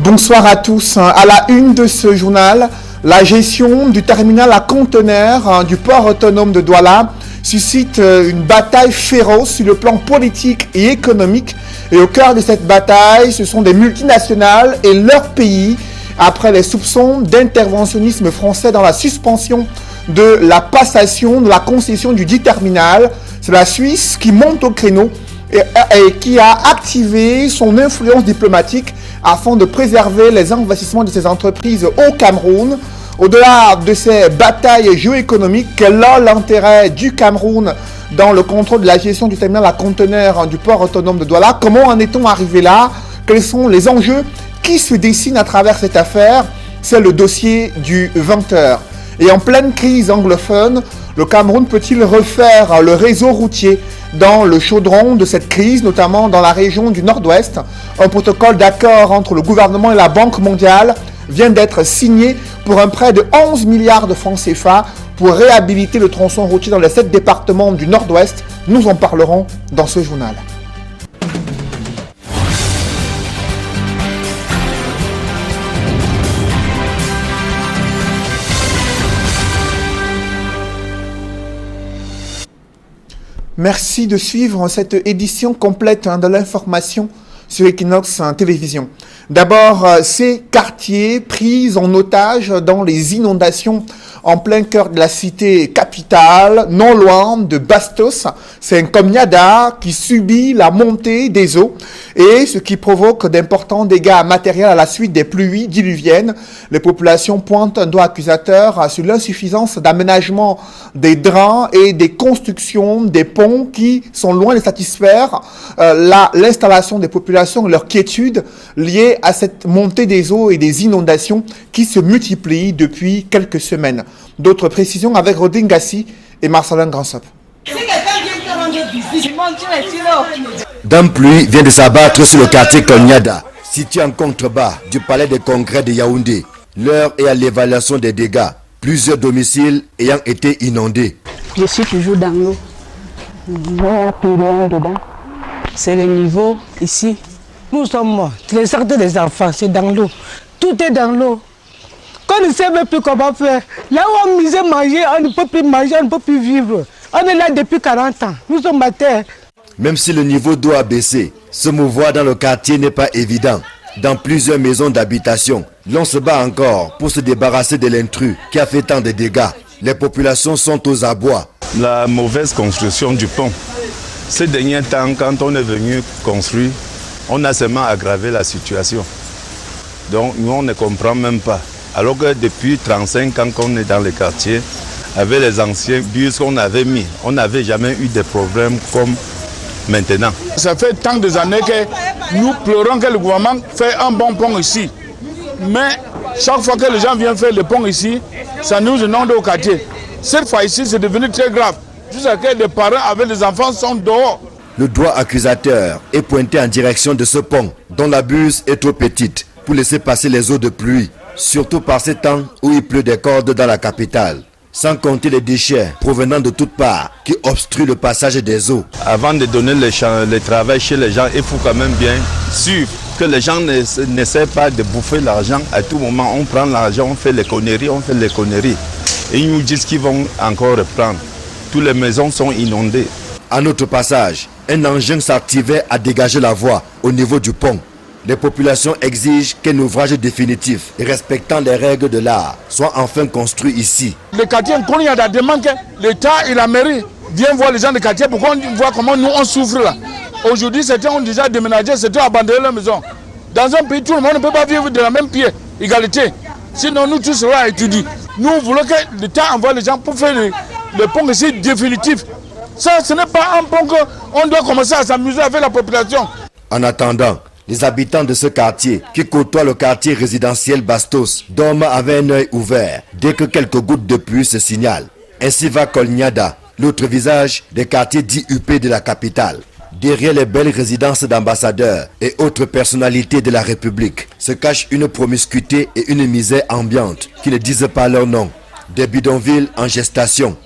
Bonsoir à tous. À la une de ce journal, la gestion du terminal à conteneurs du port autonome de Douala suscite une bataille féroce sur le plan politique et économique. Et au cœur de cette bataille, ce sont des multinationales et leurs pays, après les soupçons d'interventionnisme français dans la suspension de la passation de la concession du dit terminal. C'est la Suisse qui monte au créneau et qui a activé son influence diplomatique afin de préserver les investissements de ces entreprises au Cameroun. Au-delà de ces batailles géoéconomiques, quel est l'intérêt du Cameroun dans le contrôle de la gestion du terminal à conteneurs du port autonome de Douala? Comment en est-on arrivé là? Quels sont les enjeux qui se dessinent à travers cette affaire? C'est le dossier du 20h. Et en pleine crise anglophone, le Cameroun peut-il refaire le réseau routier dans le chaudron de cette crise, notamment dans la région du Nord-Ouest? Un protocole d'accord entre le gouvernement et la Banque mondiale vient d'être signé pour un prêt de 11 milliards de francs CFA pour réhabiliter le tronçon routier dans les 7 départements du Nord-Ouest. Nous en parlerons dans ce journal. Merci de suivre cette édition complète de l'information sur Equinox Télévision. D'abord, ces quartiers pris en otage dans les inondations en plein cœur de la cité capitale, non loin de Bastos. C'est un Komniada qui subit la montée des eaux et ce qui provoque d'importants dégâts matériels à la suite des pluies diluviennes. Les populations pointent un doigt accusateur sur l'insuffisance d'aménagement des drains et des constructions des ponts qui sont loin de satisfaire l'installation des populations et leur quiétude liée à cette montée des eaux et des inondations qui se multiplient depuis quelques semaines. D'autres précisions avec Rodin Gassi et Marcelin Gransop. Dame pluie vient de s'abattre sur le quartier Komniada, situé en contrebas du palais des congrès de Yaoundé. L'heure est à l'évaluation des dégâts, plusieurs domiciles ayant été inondés. Je suis toujours dans l'eau. Il n'y a plus rien dedans. C'est le niveau ici. Nous sommes les sortes des enfants, c'est dans l'eau. Tout est dans l'eau. Quand on ne sait même plus comment faire, là où on misait manger, on ne peut plus manger, on ne peut plus vivre. On est là depuis 40 ans. Nous sommes à terre. Même si le niveau d'eau a baissé, se mouvoir dans le quartier n'est pas évident. Dans plusieurs maisons d'habitation, l'on se bat encore pour se débarrasser de l'intrus qui a fait tant de dégâts. Les populations sont aux abois. La mauvaise construction du pont. Ces derniers temps, quand on est venu construire, on a seulement aggravé la situation. Donc nous, on ne comprend même pas. Alors que depuis 35 ans qu'on est dans le quartier, avec les anciens bus qu'on avait mis, on n'avait jamais eu de problèmes comme maintenant. Ça fait tant d'années que nous pleurons que le gouvernement fait un bon pont ici. Mais chaque fois que les gens viennent faire le pont ici, ça nous inonde au quartier. Cette fois ici, c'est devenu très grave. Jusqu'à ce que les parents avec les enfants sont dehors. Le doigt accusateur est pointé en direction de ce pont, dont la buse est trop petite pour laisser passer les eaux de pluie, surtout par ces temps où il pleut des cordes dans la capitale. Sans compter les déchets provenant de toutes parts qui obstruent le passage des eaux. Avant de donner le travail chez les gens, il faut quand même bien suivre que les gens n'essaient pas de bouffer l'argent. À tout moment, on prend l'argent, on fait les conneries. Et ils nous disent qu'ils vont encore reprendre. Toutes les maisons sont inondées. À notre passage, un engin s'activait à dégager la voie au niveau du pont. Les populations exigent qu'un ouvrage définitif respectant les règles de l'art soit enfin construit ici. Le quartier Komniada demande que l'État et la mairie viennent voir les gens du quartier pour qu'on voit comment nous on souffre là. Aujourd'hui, certains ont déjà déménagé, certains ont abandonné leur maison. Dans un pays, tout le monde ne peut pas vivre de la même pied, égalité. Sinon, nous tous cela étudie. Nous voulons que l'État envoie les gens pour faire le pont ici définitif. Ça, ce n'est pas un pont qu'on doit commencer à s'amuser avec la population. En attendant, les habitants de ce quartier, qui côtoient le quartier résidentiel Bastos, dorment avec un œil ouvert dès que quelques gouttes de pluie se signalent. Ainsi va Komniada, l'autre visage des quartiers dits huppés de la capitale. Derrière les belles résidences d'ambassadeurs et autres personnalités de la République se cache une promiscuité et une misère ambiante qui ne disent pas leur nom. Des bidonvilles en gestation.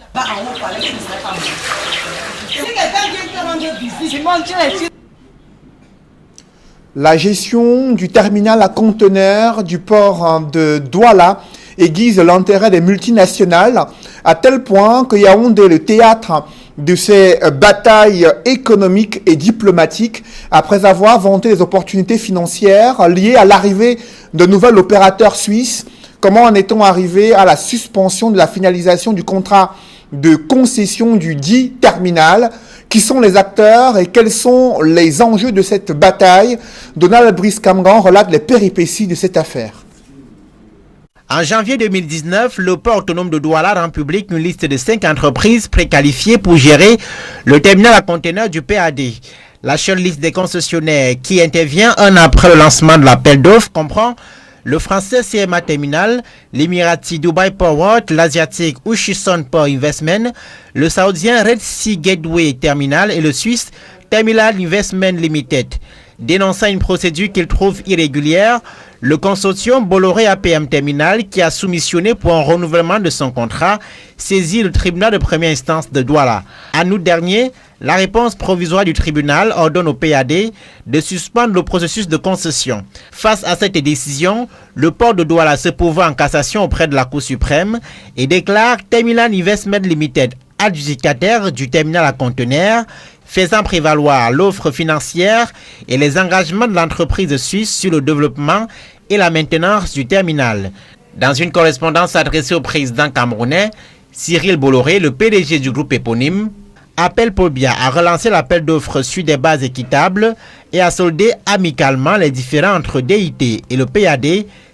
La gestion du terminal à conteneurs du port de Douala aiguise l'intérêt des multinationales à tel point que Yaoundé est le théâtre de ces batailles économiques et diplomatiques après avoir vanté les opportunités financières liées à l'arrivée de nouveaux opérateurs suisses. Comment en est-on arrivé à la suspension de la finalisation du contrat de concession du dit terminal? Qui sont les acteurs et quels sont les enjeux de cette bataille? Donald Brice-Camgan relate les péripéties de cette affaire. En janvier 2019, le port autonome de Douala rend public une liste de 5 entreprises préqualifiées pour gérer le terminal à conteneurs du PAD. La seule liste des concessionnaires qui intervient un an après le lancement de l'appel d'offres comprend le français CMA Terminal, l'Emirati Dubai Port World, l'asiatique Uchison Port Investment, le saoudien Red Sea Gateway Terminal et le suisse Terminal Investment Limited. Dénonçant une procédure qu'il trouve irrégulière, le consortium Bolloré APM Terminal, qui a soumissionné pour un renouvellement de son contrat, saisit le tribunal de première instance de Douala. En août dernier, la réponse provisoire du tribunal ordonne au PAD de suspendre le processus de concession. Face à cette décision, le port de Douala se pourvoit en cassation auprès de la Cour suprême et déclare Terminal Investment Limited adjudicataire du terminal à conteneurs, faisant prévaloir l'offre financière et les engagements de l'entreprise suisse sur le développement et la maintenance du terminal. Dans une correspondance adressée au président camerounais, Cyril Bolloré, le PDG du groupe éponyme, appelle Paul Biya à relancer l'appel d'offres sur des bases équitables et à solder amicalement les différends entre DIT et le PAD.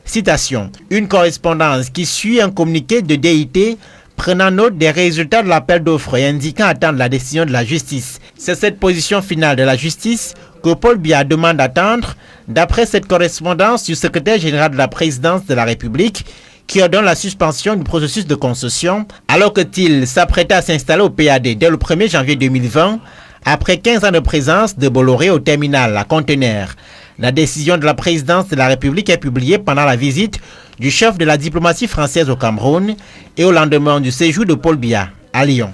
Citation. Une correspondance qui suit un communiqué de DIT prenant note des résultats de l'appel d'offres et indiquant attendre la décision de la justice. C'est cette position finale de la justice que Paul Biya demande d'attendre d'après cette correspondance du secrétaire général de la présidence de la République qui ordonne la suspension du processus de concession alors que TIL s'apprêtait à s'installer au PAD dès le 1er janvier 2020 après 15 ans de présence de Bolloré au terminal à conteneurs. La décision de la présidence de la République est publiée pendant la visite du chef de la diplomatie française au Cameroun et au lendemain du séjour de Paul Biya à Lyon.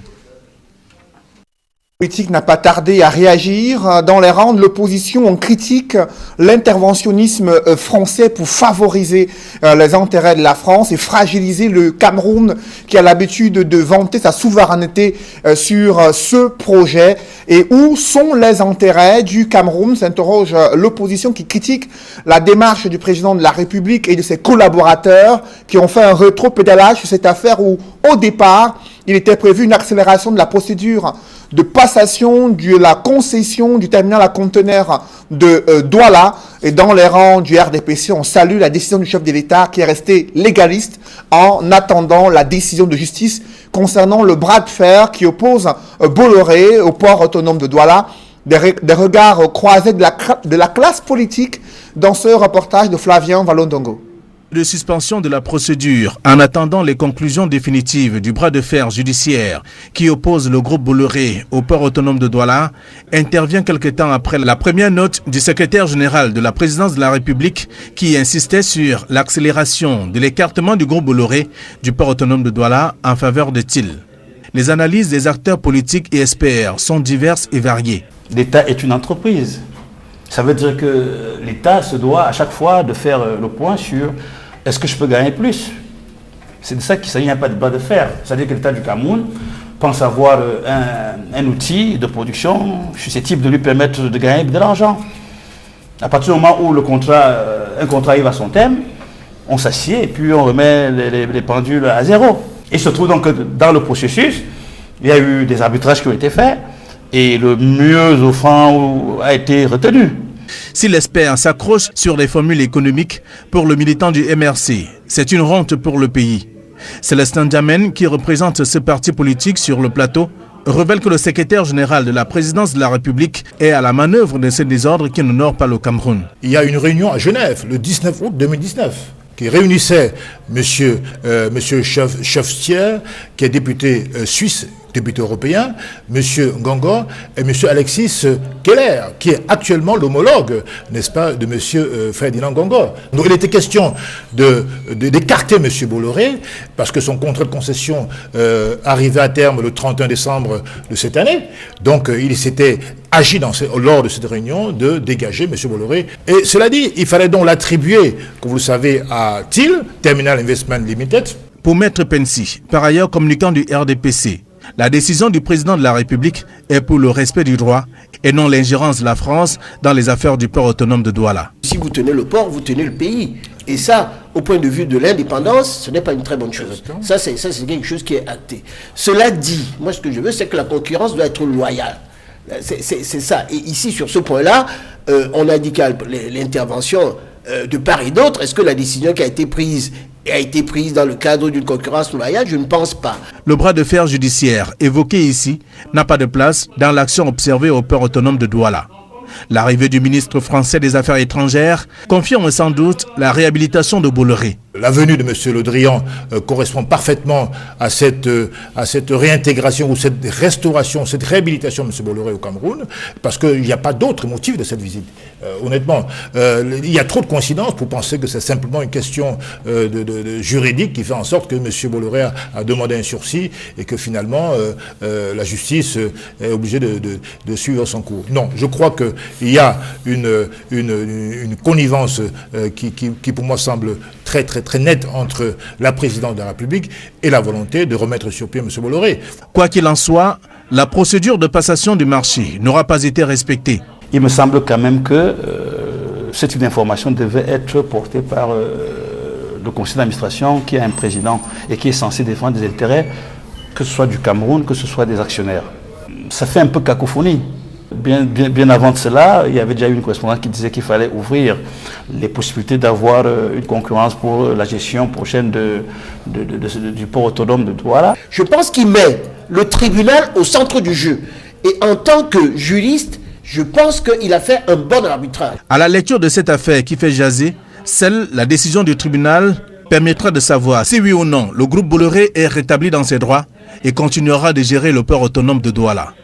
La politique n'a pas tardé à réagir. Dans les rangs de l'opposition, on critique l'interventionnisme français pour favoriser les intérêts de la France et fragiliser le Cameroun qui a l'habitude de vanter sa souveraineté sur ce projet. Et où sont les intérêts du Cameroun, s'interroge l'opposition qui critique la démarche du président de la République et de ses collaborateurs qui ont fait un rétro-pédalage sur cette affaire où, au départ, il était prévu une accélération de la procédure de passation de la concession du terminal à conteneurs de Douala. Et dans les rangs du RDPC, on salue la décision du chef de l'État qui est resté légaliste en attendant la décision de justice concernant le bras de fer qui oppose Bolloré au port autonome de Douala. Des regards croisés de la classe politique dans ce reportage de Flavien Valondongo. De suspension de la procédure en attendant les conclusions définitives du bras de fer judiciaire qui oppose le groupe Bolloré au port autonome de Douala intervient quelque temps après la première note du secrétaire général de la présidence de la République qui insistait sur l'accélération de l'écartement du groupe Bolloré du port autonome de Douala en faveur de TIL. Les analyses des acteurs politiques et experts sont diverses et variées. L'État est une entreprise. Ça veut dire que l'État se doit à chaque fois de faire le point sur est-ce que je peux gagner plus? C'est de ça qu'il s'agit, il n'y a pas de bras de fer. C'est-à-dire que l'État du Cameroun pense avoir un outil de production susceptible de lui permettre de gagner de l'argent. À partir du moment où un contrat arrive à son terme, on s'assied et puis on remet les pendules à zéro. Il se trouve donc que dans le processus, il y a eu des arbitrages qui ont été faits et le mieux offrant a été retenu. Si l'expert s'accroche sur les formules économiques pour le militant du MRC, c'est une honte pour le pays. Célestin Diamen, qui représente ce parti politique sur le plateau, révèle que le secrétaire général de la présidence de la République est à la manœuvre de ce désordre qui n'honore pas le Cameroun. Il y a une réunion à Genève le 19 août 2019 qui réunissait M. Schoftier, qui est député suisse député européen, M. Ngongor et M. Alexis Keller, qui est actuellement l'homologue, n'est-ce pas, de M. Ferdinand Ngongor. Donc il était question d'écarter M. Bolloré, parce que son contrat de concession arrivait à terme le 31 décembre de cette année. Donc il s'était agi lors de cette réunion de dégager M. Bolloré. Et cela dit, il fallait donc l'attribuer, comme vous le savez, à TIL, Terminal Investment Limited. Pour Maître Pensi, par ailleurs communicant du RDPC, la décision du président de la République est pour le respect du droit et non l'ingérence de la France dans les affaires du port autonome de Douala. Si vous tenez le port, vous tenez le pays. Et ça, au point de vue de l'indépendance, ce n'est pas une très bonne chose. Ça, c'est quelque chose qui est acté. Cela dit, moi ce que je veux, c'est que la concurrence doit être loyale. C'est ça. Et ici, sur ce point-là, on indique l'intervention de part et d'autre. Est-ce que la décision qui a été prise dans le cadre d'une concurrence loyale? Je ne pense pas. Le bras de fer judiciaire évoqué ici n'a pas de place dans l'action observée au port autonome de Douala. L'arrivée du ministre français des Affaires étrangères confirme sans doute la réhabilitation de Bolloré. La venue de M. Le Drian correspond parfaitement à cette réintégration ou cette restauration, cette réhabilitation de M. Bolloré au Cameroun, parce qu'il n'y a pas d'autre motif de cette visite. Honnêtement, il y a trop de coïncidences pour penser que c'est simplement une question juridique qui fait en sorte que M. Bolloré a demandé un sursis et que finalement la justice est obligée de suivre son cours. Non, je crois qu'il y a une connivence qui pour moi semble très nette entre la présidente de la République et la volonté de remettre sur pied M. Bolloré. Quoi qu'il en soit, la procédure de passation du marché n'aura pas été respectée. Il me semble quand même que cette information devait être portée par le conseil d'administration qui a un président et qui est censé défendre des intérêts, que ce soit du Cameroun, que ce soit des actionnaires. Ça fait un peu cacophonie. Bien avant de cela, il y avait déjà eu une correspondance qui disait qu'il fallait ouvrir les possibilités d'avoir une concurrence pour la gestion prochaine du port autonome de Douala. Je pense qu'il met le tribunal au centre du jeu. Et en tant que juriste, je pense qu'il a fait un bon arbitrage. À la lecture de cette affaire qui fait jaser, seule la décision du tribunal permettra de savoir si oui ou non le groupe Bolloré est rétabli dans ses droits et continuera de gérer le port autonome de Douala.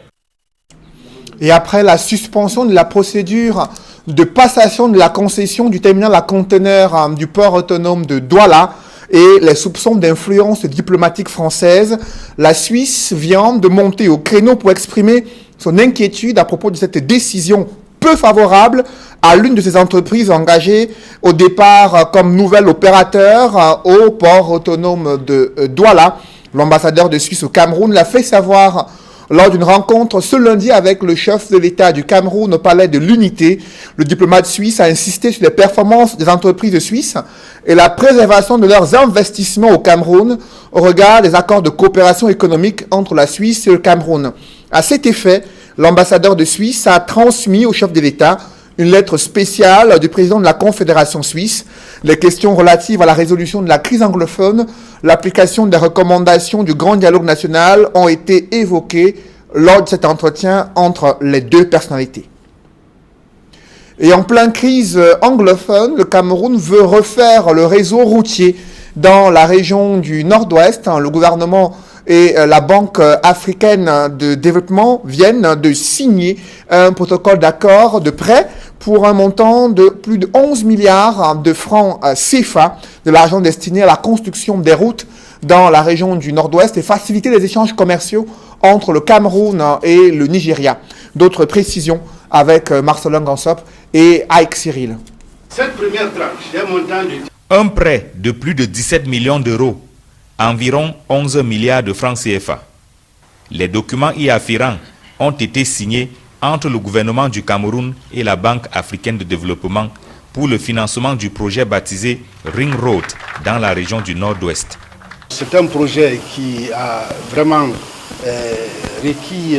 Et après la suspension de la procédure de passation de la concession du terminal à conteneurs du port autonome de Douala et les soupçons d'influence diplomatique française, la Suisse vient de monter au créneau pour exprimer son inquiétude à propos de cette décision peu favorable à l'une de ses entreprises engagées au départ comme nouvel opérateur au port autonome de Douala. L'ambassadeur de Suisse au Cameroun l'a fait savoir lors d'une rencontre ce lundi avec le chef de l'État du Cameroun au palais de l'Unité. Le diplomate suisse a insisté sur les performances des entreprises suisses et la préservation de leurs investissements au Cameroun au regard des accords de coopération économique entre la Suisse et le Cameroun. À cet effet, l'ambassadeur de Suisse a transmis au chef de l'État une lettre spéciale du président de la Confédération suisse. Les questions relatives à la résolution de la crise anglophone, l'application des recommandations du Grand Dialogue national ont été évoquées lors de cet entretien entre les deux personnalités. Et en pleine crise anglophone, le Cameroun veut refaire le réseau routier dans la région du Nord-Ouest. Le gouvernement et la Banque africaine de développement viennent de signer un protocole d'accord de prêt pour un montant de plus de 11 milliards de francs CFA, de l'argent destiné à la construction des routes dans la région du Nord-Ouest et faciliter les échanges commerciaux entre le Cameroun et le Nigeria. D'autres précisions avec Marcelin Gansop et Aïk Cyril. Cette première tranche d'un montant de... Un prêt de plus de 17 millions d'euros, environ 11 milliards de francs CFA. Les documents y afférents ont été signés entre le gouvernement du Cameroun et la Banque africaine de développement pour le financement du projet baptisé Ring Road dans la région du Nord-Ouest. C'est un projet qui a vraiment requis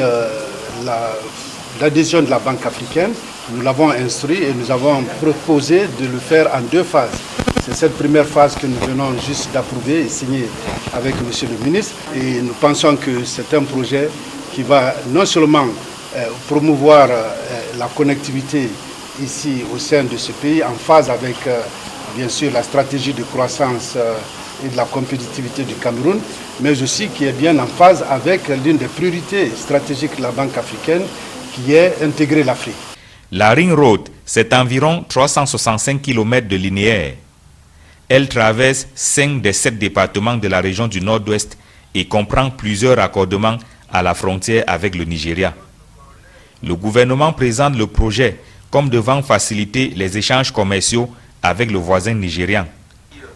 l'adhésion de la Banque africaine. Nous l'avons instruit et nous avons proposé de le faire en deux phases. C'est cette première phase que nous venons juste d'approuver et signer avec M. le ministre. Et nous pensons que c'est un projet qui va non seulement promouvoir la connectivité ici au sein de ce pays, en phase avec bien sûr la stratégie de croissance et de la compétitivité du Cameroun, mais aussi qui est bien en phase avec l'une des priorités stratégiques de la Banque africaine, qui est intégrer l'Afrique. La Ring Road, c'est environ 365 km de linéaire. Elle traverse 5 des 7 départements de la région du Nord-Ouest et comprend plusieurs raccordements à la frontière avec le Nigeria. Le gouvernement présente le projet comme devant faciliter les échanges commerciaux avec le voisin nigérian,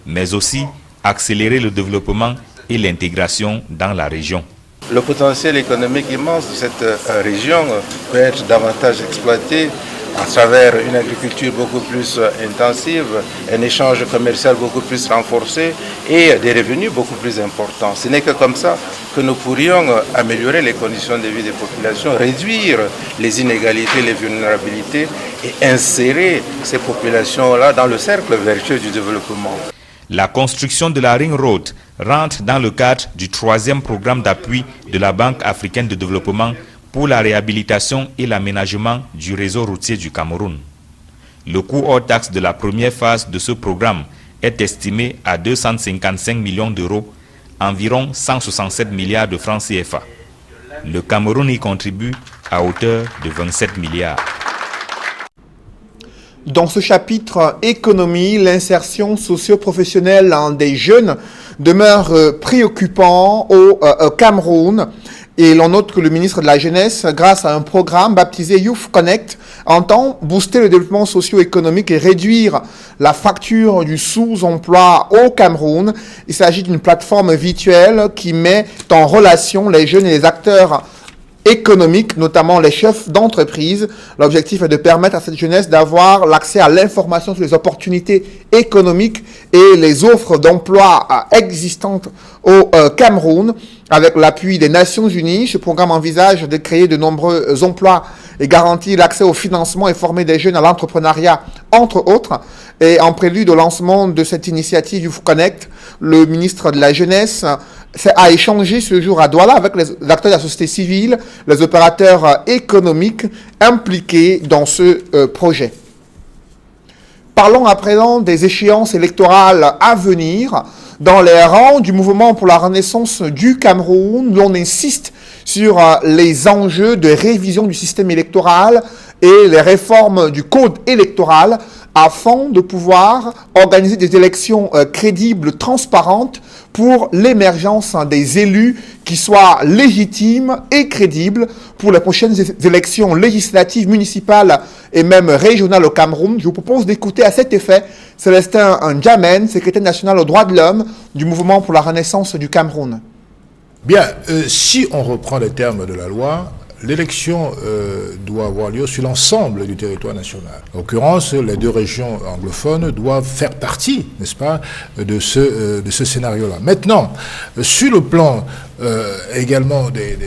mais aussi accélérer le développement et l'intégration dans la région. Le potentiel économique immense de cette région peut être davantage exploité à travers une agriculture beaucoup plus intensive, un échange commercial beaucoup plus renforcé et des revenus beaucoup plus importants. Ce n'est que comme ça que nous pourrions améliorer les conditions de vie des populations, réduire les inégalités, les vulnérabilités et insérer ces populations-là dans le cercle vertueux du développement. La construction de la Ring Road rentre dans le cadre du 3e programme d'appui de la Banque africaine de développement pour la réhabilitation et l'aménagement du réseau routier du Cameroun. Le coût hors taxe de la première phase de ce programme est estimé à 255 millions d'euros, environ 167 milliards de francs CFA. Le Cameroun y contribue à hauteur de 27 milliards. Dans ce chapitre économie, l'insertion socio-professionnelle des jeunes demeure préoccupant au Cameroun. Et l'on note que le ministre de la Jeunesse, grâce à un programme baptisé Youth Connect, entend booster le développement socio-économique et réduire la fracture du sous-emploi au Cameroun. Il s'agit d'une plateforme virtuelle qui met en relation les jeunes et les acteurs économiques, notamment les chefs d'entreprise. L'objectif est de permettre à cette jeunesse d'avoir l'accès à l'information sur les opportunités économiques et les offres d'emploi existantes au Cameroun. Avec l'appui des Nations Unies, ce programme envisage de créer de nombreux emplois et garantir l'accès au financement et former des jeunes à l'entrepreneuriat, entre autres. Et en prélude au lancement de cette initiative Youth Connect, le ministre de la Jeunesse a échangé ce jour à Douala avec les acteurs de la société civile, les opérateurs économiques impliqués dans ce projet. Parlons à présent des échéances électorales à venir. Dans les rangs du mouvement pour la renaissance du Cameroun, l'on insiste sur les enjeux de révision du système électoral et les réformes du code électoral afin de pouvoir organiser des élections crédibles, transparentes pour l'émergence des élus qui soient légitimes et crédibles pour les prochaines élections législatives, municipales et même régionales au Cameroun. Je vous propose d'écouter à cet effet Célestin N'Djamène, secrétaire national aux droits de l'homme du mouvement pour la renaissance du Cameroun. Bien, si on reprend les termes de la loi, l'élection doit avoir lieu sur l'ensemble du territoire national. En l'occurrence, les 2 régions anglophones doivent faire partie, n'est-ce pas, de ce scénario-là. Maintenant, sur le plan également des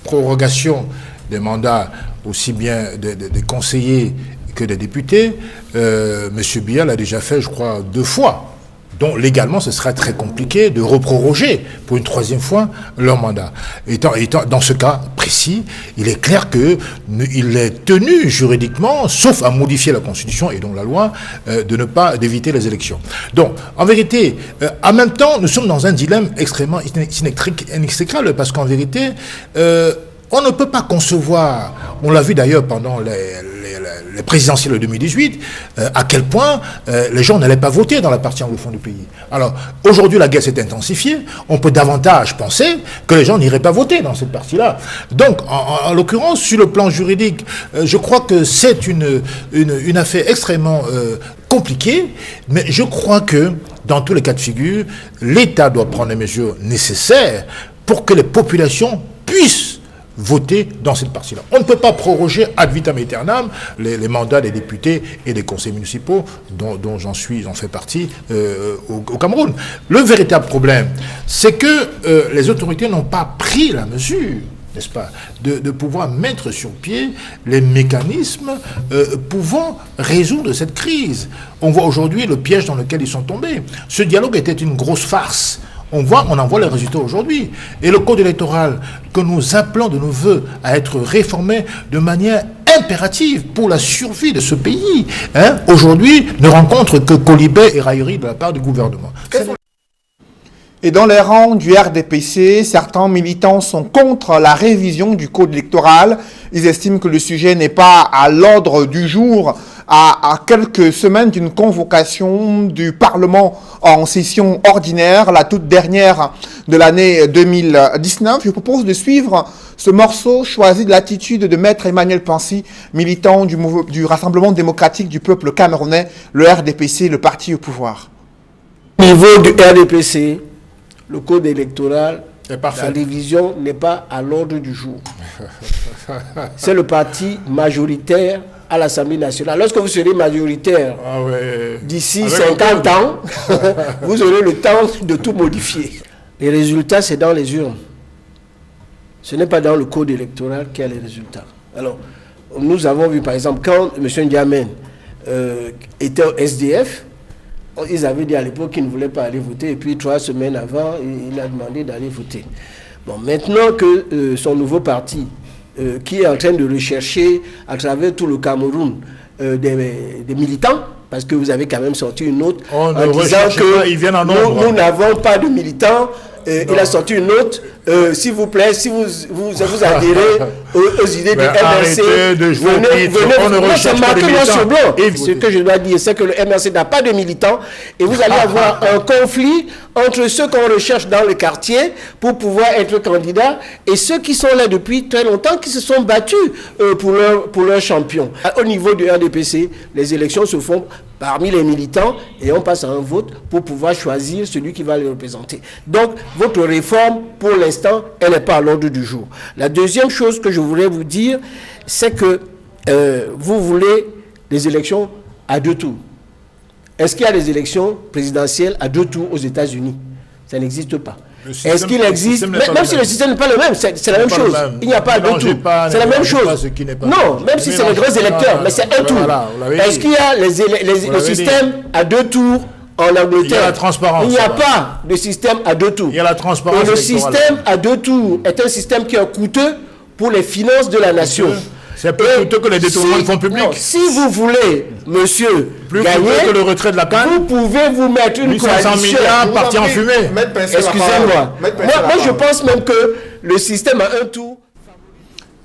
prorogations des mandats, aussi bien des conseillers que des députés, M. Biya l'a déjà fait, je crois, 2 fois. Donc, légalement, ce serait très compliqué de reproroger pour une 3e fois leur mandat. Étant dans ce cas précis, il est clair qu'il est tenu juridiquement, sauf à modifier la Constitution et donc la loi, d'éviter les élections. Donc, en vérité, en même temps, nous sommes dans un dilemme extrêmement inextricable parce qu'en vérité, on ne peut pas concevoir, on l'a vu d'ailleurs pendant les présidentielles de 2018, à quel point les gens n'allaient pas voter dans la partie anglophone du pays. Alors, aujourd'hui, la guerre s'est intensifiée, on peut davantage penser que les gens n'iraient pas voter dans cette partie-là. Donc, en l'occurrence, sur le plan juridique, je crois que c'est une affaire extrêmement compliquée, mais je crois que, dans tous les cas de figure, l'État doit prendre les mesures nécessaires pour que les populations puissent voter dans cette partie-là. On ne peut pas proroger ad vitam aeternam les mandats des députés et des conseils municipaux dont j'en fais partie au Cameroun. Le véritable problème, c'est que les autorités n'ont pas pris la mesure, n'est-ce pas, de pouvoir mettre sur pied les mécanismes pouvant résoudre cette crise. On voit aujourd'hui le piège dans lequel ils sont tombés. Ce dialogue était une grosse farce. On en voit les résultats aujourd'hui. Et le code électoral que nous appelons de nos voeux à être réformé de manière impérative pour la survie de ce pays, aujourd'hui ne rencontre que colibets et railleries de la part du gouvernement. Et dans les rangs du RDPC, certains militants sont contre la révision du code électoral. Ils estiment que le sujet n'est pas à l'ordre du jour à quelques semaines d'une convocation du Parlement en session ordinaire, la toute dernière de l'année 2019. Je vous propose de suivre ce morceau choisi de l'attitude de Maître Emmanuel Pansi, militant du Rassemblement démocratique du peuple camerounais, le RDPC, le parti au pouvoir. Au niveau du RDPC, le code électoral, la révision n'est pas à l'ordre du jour. C'est le parti majoritaire à l'Assemblée nationale. Lorsque vous serez majoritaire d'ici 50 ans, vous aurez le temps de tout modifier. Les résultats, c'est dans les urnes. Ce n'est pas dans le code électoral qu'il y a les résultats. Alors, nous avons vu, par exemple, quand M. Ndiamène était au SDF, ils avaient dit à l'époque qu'ils ne voulaient pas aller voter, et puis 3 semaines avant, il a demandé d'aller voter. Bon, maintenant que son nouveau parti, qui est en train de rechercher à travers tout le Cameroun des militants, parce que vous avez quand même sorti une note en disant que nous n'avons pas de militants. Il a sorti une note, s'il vous plaît, si vous adhérez aux idées du MRC, c'est marqué noir sur blanc. Ce que je dois dire, c'est que le MRC n'a pas de militants et vous allez avoir un conflit entre ceux qu'on recherche dans le quartier pour pouvoir être candidat et ceux qui sont là depuis très longtemps, qui se sont battus pour leur champion. Au niveau du RDPC, les élections se font parmi les militants et on passe à un vote pour pouvoir choisir celui qui va les représenter. Donc, votre réforme, pour l'instant, elle n'est pas à l'ordre du jour. La deuxième chose que je voulais vous dire, c'est que vous voulez des élections à 2 tours. Est-ce qu'il y a des élections présidentielles à 2 tours aux États-Unis? Ça n'existe pas. Est-ce qu'il existe, même si le système n'est pas le même, c'est la même chose. Il n'y a pas 2 tours. C'est la même chose. Non, même si c'est les gros électeurs, mais c'est un tour. Est-ce qu'il y a le système à 2 tours en Angleterre? Il y a la transparence. Il n'y a pas de système à 2 tours. Il y a la transparence. Et le système à 2 tours est un système qui est coûteux pour les finances de la nation. C'est plus coûteux que les détournements de fonds publics. Non, si vous voulez, monsieur, plus gagner, que le retrait de la canne, vous pouvez vous mettre une coalition. 500 milliards partis en fumée. Excusez-moi. Moi, je pense même que le système à 1 tour.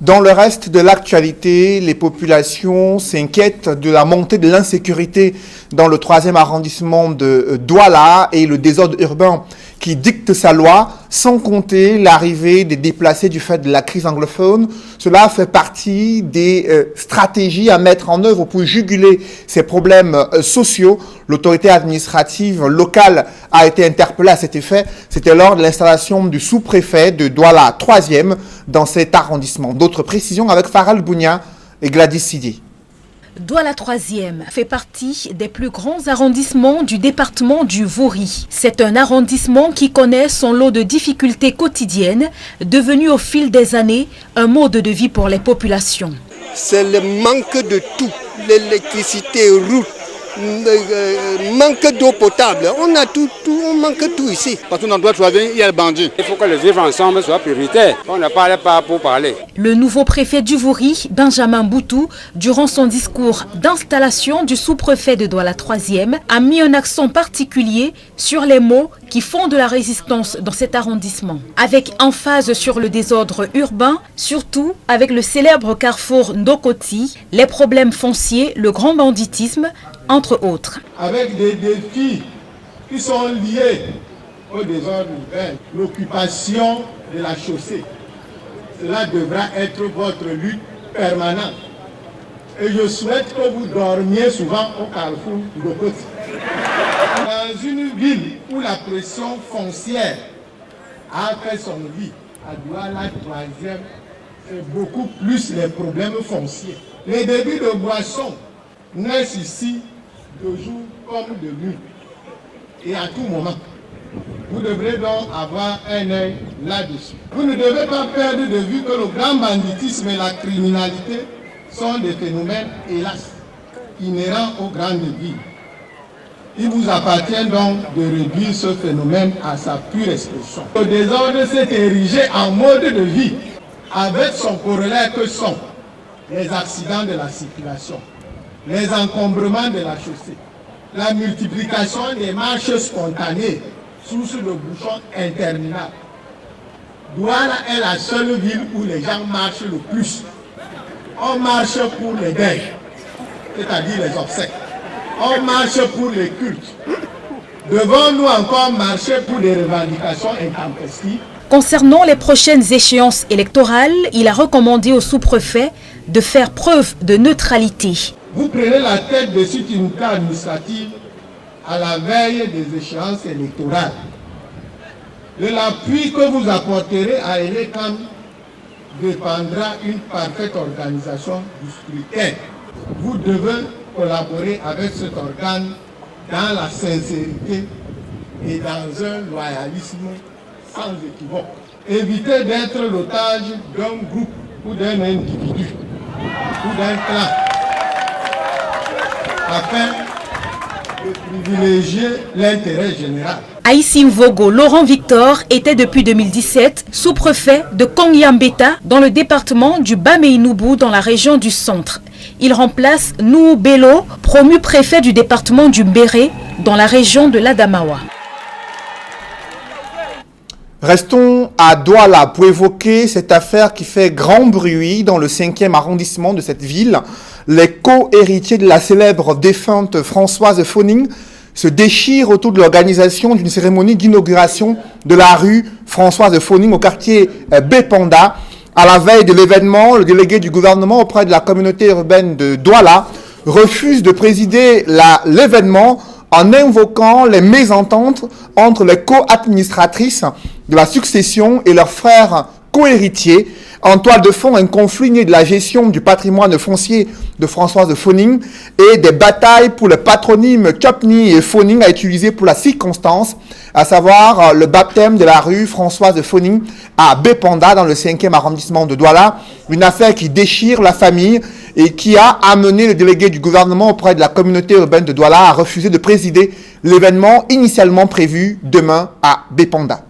Dans le reste de l'actualité, les populations s'inquiètent de la montée de l'insécurité dans le 3e arrondissement de Douala et le désordre urbain qui dicte sa loi, sans compter l'arrivée des déplacés du fait de la crise anglophone. Cela fait partie des stratégies à mettre en œuvre pour juguler ces problèmes sociaux. L'autorité administrative locale a été interpellée à cet effet. C'était lors de l'installation du sous-préfet de Douala 3e dans cet arrondissement. D'autres précisions avec Faral Bounia et Gladys Sidi. Douala 3e fait partie des plus grands arrondissements du département du Vaury. C'est un arrondissement qui connaît son lot de difficultés quotidiennes, devenu au fil des années un mode de vie pour les populations. C'est le manque de tout, l'électricité, route, manque d'eau potable. On a tout, on manque tout ici. Parce qu'on doit choisir, il y a le bandit. Il faut que le vivre ensemble soit prioritaire. On ne parle pas pour parler. Le nouveau préfet du Vaury, Benjamin Boutou, durant son discours d'installation du sous-préfet de Douala 3e, a mis un accent particulier sur les maux qui font de la résistance dans cet arrondissement. Avec emphase sur le désordre urbain, surtout avec le célèbre carrefour Ndokoti, les problèmes fonciers, le grand banditisme, entre autres. Avec des défis qui sont liés au désordre urbain, l'occupation de la chaussée, cela devra être votre lutte permanente. Et je souhaite que vous dormiez souvent au carrefour Ndokoti. Dans une ville où la pression foncière a fait son lit, à Douala 3e, c'est beaucoup plus les problèmes fonciers. Les débits de boissons naissent ici de jour comme de nuit et à tout moment. Vous devrez donc avoir un œil là-dessus. Vous ne devez pas perdre de vue que le grand banditisme et la criminalité sont des phénomènes, hélas, inhérents aux grandes villes. Il vous appartient donc de réduire ce phénomène à sa pure expression. Le désordre s'est érigé en mode de vie avec son corollaire que sont les accidents de la circulation, les encombrements de la chaussée, la multiplication des marches spontanées source de bouchons interminables. Douala est la seule ville où les gens marchent le plus. On marche pour les deuils, c'est-à-dire les obsèques. On marche pour les cultes. Devons-nous encore marcher pour des revendications intempestives? Concernant les prochaines échéances électorales, il a recommandé au sous-préfet de faire preuve de neutralité. Vous prenez la tête de cette unité administrative à la veille des échéances électorales. De l'appui que vous apporterez à Elecam dépendra une parfaite organisation du scrutin. Vous devez collaborer avec cet organe dans la sincérité et dans un loyalisme sans équivoque. Évitez d'être l'otage d'un groupe ou d'un individu ou d'un clan afin de privilégier l'intérêt général. Aïssim Vogo Laurent Victor était depuis 2017 sous-préfet de Kongyambeta dans le département du Bamei-Noubou dans la région du centre. Il remplace Nou Bello, promu préfet du département du Mbéré dans la région de l'Adamawa. Restons à Douala pour évoquer cette affaire qui fait grand bruit dans le 5e arrondissement de cette ville. Les co-héritiers de la célèbre défunte Françoise Phoning se déchirent autour de l'organisation d'une cérémonie d'inauguration de la rue Françoise Phoning au quartier Bépanda. À la veille de l'événement, le délégué du gouvernement auprès de la communauté urbaine de Douala refuse de présider l'événement en invoquant les mésententes entre les co-administratrices de la succession et leurs frères co-héritiers. En toile de fond, un conflit né de la gestion du patrimoine foncier de Françoise Phoning et des batailles pour le patronyme Chopny et Phoning à utiliser pour la circonstance, à savoir le baptême de la rue Françoise Phoning à Bépanda dans le 5e arrondissement de Douala. Une affaire qui déchire la famille et qui a amené le délégué du gouvernement auprès de la communauté urbaine de Douala à refuser de présider l'événement initialement prévu demain à Bépanda.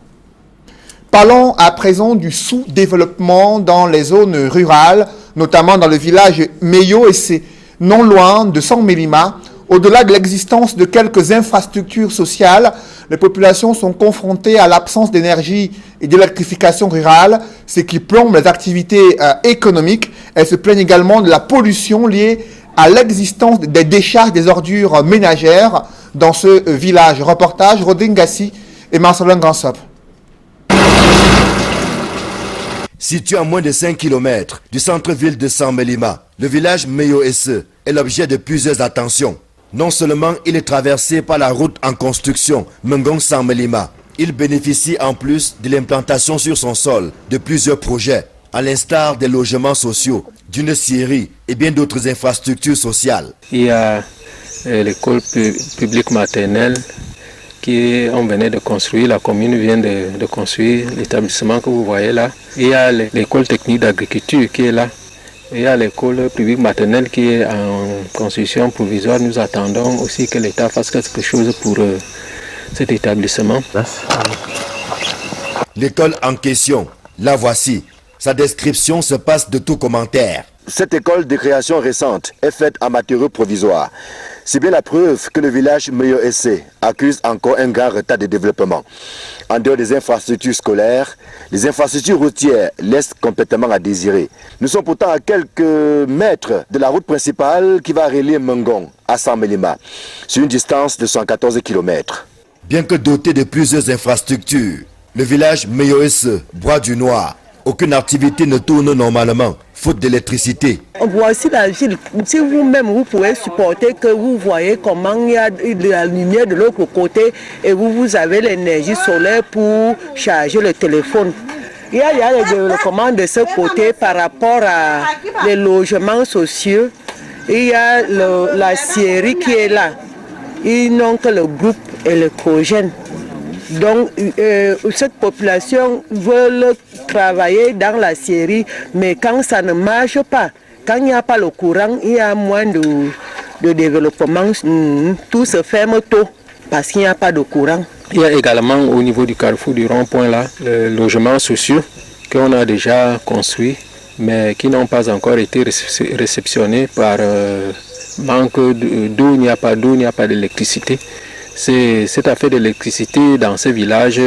Parlons à présent du sous-développement dans les zones rurales, notamment dans le village Meyo et c'est non loin de San Mélima. Au-delà de l'existence de quelques infrastructures sociales, les populations sont confrontées à l'absence d'énergie et d'électrification rurale, ce qui plombe les activités économiques. Elles se plaignent également de la pollution liée à l'existence des décharges des ordures ménagères dans ce village. Reportage Rodin Gassi et Marcelin Gansop. Situé à moins de 5 km du centre-ville de San Mélima, le village Meyo-Esse est l'objet de plusieurs attentions. Non seulement il est traversé par la route en construction Mengong-San Mélima, il bénéficie en plus de l'implantation sur son sol de plusieurs projets, à l'instar des logements sociaux, d'une scierie et bien d'autres infrastructures sociales. Il y a l'école publique maternelle qu'on venait de construire, la commune vient de construire l'établissement que vous voyez là. Il y a l'école technique d'agriculture qui est là. Il y a l'école publique maternelle qui est en construction provisoire. Nous attendons aussi que l'État fasse quelque chose pour cet établissement. L'école en question, la voici. Sa description se passe de tout commentaire. Cette école de création récente est faite en matériaux provisoires. C'est bien la preuve que le village Meyo-Esse accuse encore un grand retard de développement. En dehors des infrastructures scolaires, les infrastructures routières laissent complètement à désirer. Nous sommes pourtant à quelques mètres de la route principale qui va relier Mengong à San Mélima, sur une distance de 114 km. Bien que doté de plusieurs infrastructures, le village Meyo-Esse broie du noir. Aucune activité ne tourne normalement, faute d'électricité. Voici la ville. Si vous-même vous pouvez supporter que vous voyez comment il y a de la lumière de l'autre côté et vous avez l'énergie solaire pour charger le téléphone. Il y a le développement de ce côté par rapport à les logements sociaux. Il y a la scierie qui est là. Ils n'ont que le groupe électrogène. Donc, cette population veut travailler dans la scierie, mais quand ça ne marche pas, quand il n'y a pas le courant, il y a moins de développement. Tout se ferme tôt parce qu'il n'y a pas de courant. Il y a également au niveau du carrefour du rond-point là, les logements sociaux qu'on a déjà construits, mais qui n'ont pas encore été réceptionnés par manque d'eau, il n'y a pas d'eau, il n'y a pas d'électricité. C'est cette affaire d'électricité dans ces villages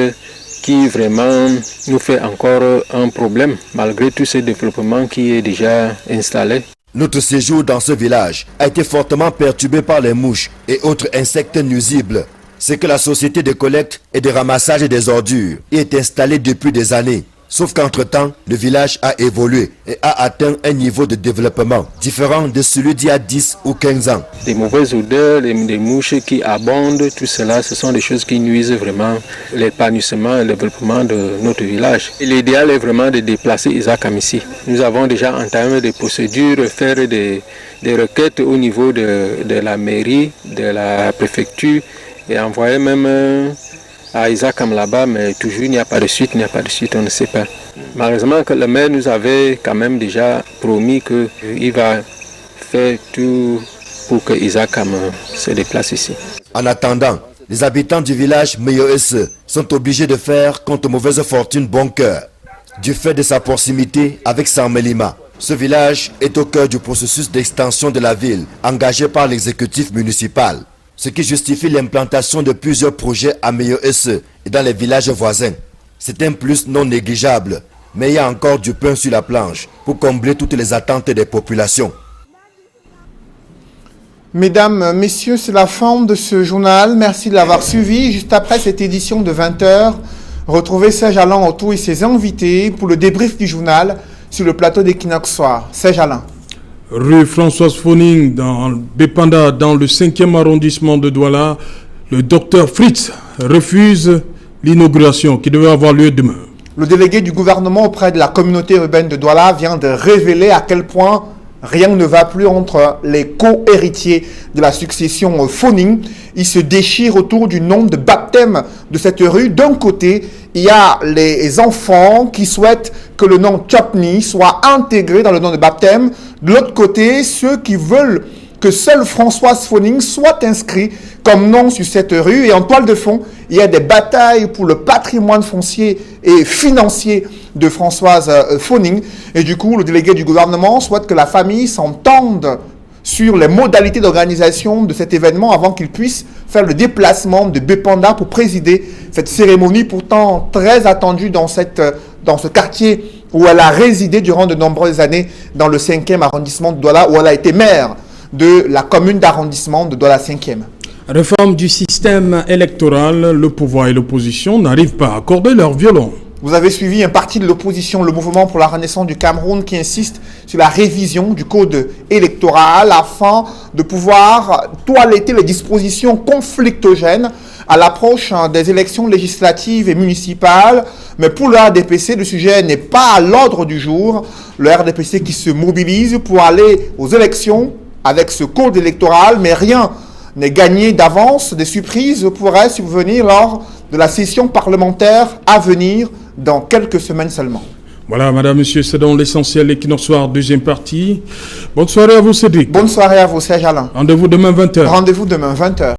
qui vraiment nous fait encore un problème, malgré tout ce développement qui est déjà installé. Notre séjour dans ce village a été fortement perturbé par les mouches et autres insectes nuisibles. C'est que la société de collecte et de ramassage des ordures y est installée depuis des années. Sauf qu'entre-temps, le village a évolué et a atteint un niveau de développement différent de celui d'il y a 10 ou 15 ans. Des mauvaises odeurs, des mouches qui abondent, tout cela, ce sont des choses qui nuisent vraiment l'épanouissement et le développement de notre village. L'idéal est vraiment de déplacer Isakam ici. Nous avons déjà entamé des procédures, faire des requêtes au niveau de la mairie, de la préfecture et envoyer même à Isakam là-bas, mais toujours il n'y a pas de suite, on ne sait pas. Malheureusement que le maire nous avait quand même déjà promis qu'il va faire tout pour que Isakam se déplace ici. En attendant, les habitants du village Meyoese sont obligés de faire contre mauvaise fortune bon cœur, du fait de sa proximité avec Samelima. Ce village est au cœur du processus d'extension de la ville, engagé par l'exécutif municipal, ce qui justifie l'implantation de plusieurs projets à Meyoese et dans les villages voisins. C'est un plus non négligeable, mais il y a encore du pain sur la planche pour combler toutes les attentes des populations. Mesdames, messieurs, c'est la fin de ce journal. Merci de l'avoir suivi. Juste après cette édition de 20h, retrouvez Serge Alain Autou et ses invités pour le débrief du journal sur le plateau d'Equinox Soir. Serge Alain. Rue Françoise Foning, dans Bépanda, dans le 5e arrondissement de Douala, le docteur Fritz refuse l'inauguration qui devait avoir lieu demain. Le délégué du gouvernement auprès de la communauté urbaine de Douala vient de révéler à quel point rien ne va plus entre les co-héritiers de la succession Foning. Ils se déchirent autour du nom de baptême de cette rue. D'un côté, il y a les enfants qui souhaitent que le nom Chopney soit intégré dans le nom de baptême. De l'autre côté, ceux qui veulent que seul Françoise Foning soit inscrit comme nom sur cette rue. Et en toile de fond, il y a des batailles pour le patrimoine foncier et financier de Françoise Foning. Et du coup, le délégué du gouvernement souhaite que la famille s'entende sur les modalités d'organisation de cet événement avant qu'il puisse faire le déplacement de Bépanda pour présider cette cérémonie pourtant très attendue dans ce quartier où elle a résidé durant de nombreuses années dans le 5e arrondissement de Douala, où elle a été maire de la commune d'arrondissement de Douala 5e. Réforme du système électoral, le pouvoir et l'opposition n'arrivent pas à accorder leur violon. Vous avez suivi un parti de l'opposition, le Mouvement pour la Renaissance du Cameroun, qui insiste sur la révision du code électoral afin de pouvoir toiletter les dispositions conflictogènes à l'approche des élections législatives et municipales. Mais pour le RDPC, le sujet n'est pas à l'ordre du jour. Le RDPC qui se mobilise pour aller aux élections avec ce code électoral, mais rien n'est gagné d'avance. Des surprises pourraient survenir lors de la session parlementaire à venir dans quelques semaines seulement. Voilà, madame, monsieur, c'est donc l'essentiel Equinox Soir, deuxième partie. Bonne soirée à vous, Cédric. Bonne soirée à vous, Serge Alain. Rendez-vous demain 20h. Rendez-vous demain 20h.